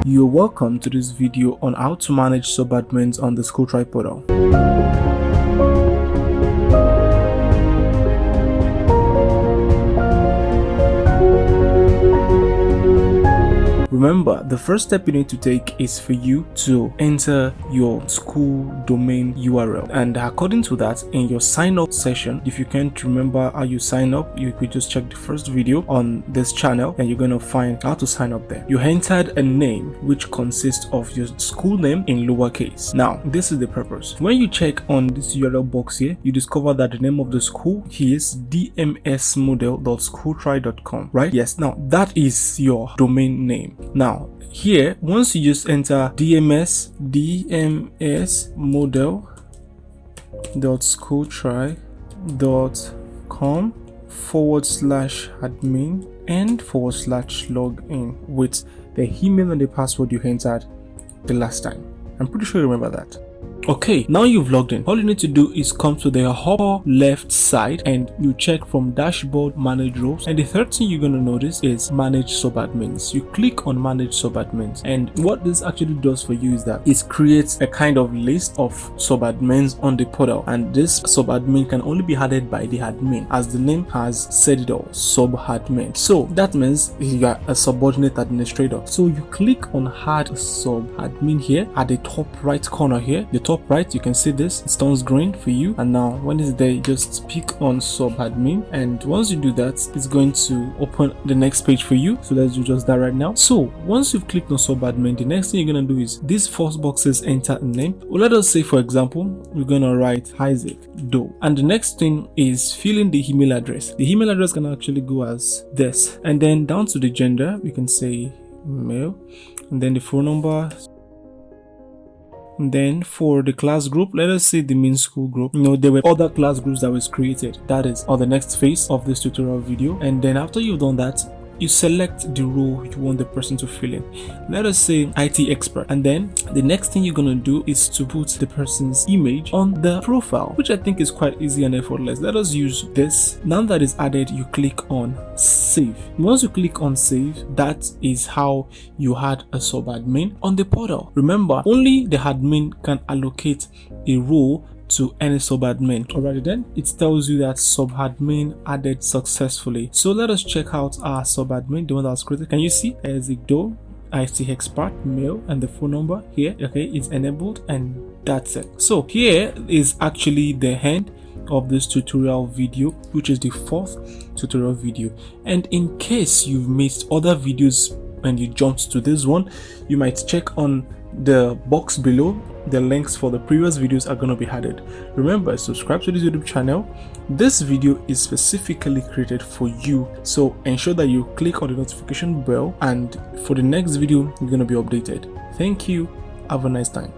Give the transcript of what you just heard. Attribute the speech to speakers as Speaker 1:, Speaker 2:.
Speaker 1: You're welcome to this video on how to manage subadmins on the SchoolTry Portal. Remember, the first step you need to take is for you to enter your school domain URL, and according to that, in your sign up session, if you can't remember how you sign up, you could just check the first video on this channel and you're going to find how to sign up there. You entered a name which consists of your school name in lowercase. Now this is the purpose. When you check on this URL box here, you discover that the name of the school is dmsmodel.schooltry.com, right? Yes, now that is your domain name. Now here, once you just enter dmsmodel.schooltry.com/admin and /login with the email and the password you entered the last time. I'm pretty sure you remember that. Okay, now you've logged in. All you need to do is come to the upper left side and you check from dashboard, manage roles, and the third thing you're going to notice is manage subadmins. You click on manage subadmins, and what this actually does for you is that it creates a kind of list of subadmins on the portal, and this subadmin can only be added by the admin, as the name has said it all, subadmin. So that means you are a subordinate administrator. So you click on add subadmin here at the top right corner here. The top right, you can see this, it turns green for you, and now when it's there, you just pick on subadmin, and once you do that, it's going to open the next page for you. So let's do just that right now. So once you've clicked on subadmin, the next thing you're going to do is these first boxes, enter a name. Well, let us say, for example, we're going to write Isaac Doe, and the next thing is fill in the email address. The email address can actually go as this, and then down to the gender, we can say male, and then the phone number. And then for the class group, let us say the main school group. There were other class groups that was created. That is on the next phase of this tutorial video. And then after you've done that, you select the role you want the person to fill in. Let us say IT expert, and then the next thing you're gonna do is to put the person's image on the profile, which I think is quite easy and effortless. Let us use this. Now that is added, you click on save. Once you click on save, that is how you add a subadmin on the portal. Remember, only the admin can allocate a role to any subadmin. Alright, then it tells you that subadmin added successfully. So let us check out our subadmin, the one that was created. Can you see Isaac Doe, IT expert, male, and the phone number here? Okay, it's enabled, and that's it. So here is actually the end of this tutorial video, which is the fourth tutorial video. And in case you've missed other videos and you jumped to this one, you might check on the box below. The links for the previous videos are going to be added. Remember, subscribe to this YouTube channel. This video is specifically created for you, so ensure that you click on the notification bell, and for the next video you're going to be updated. Thank you. Have a nice time.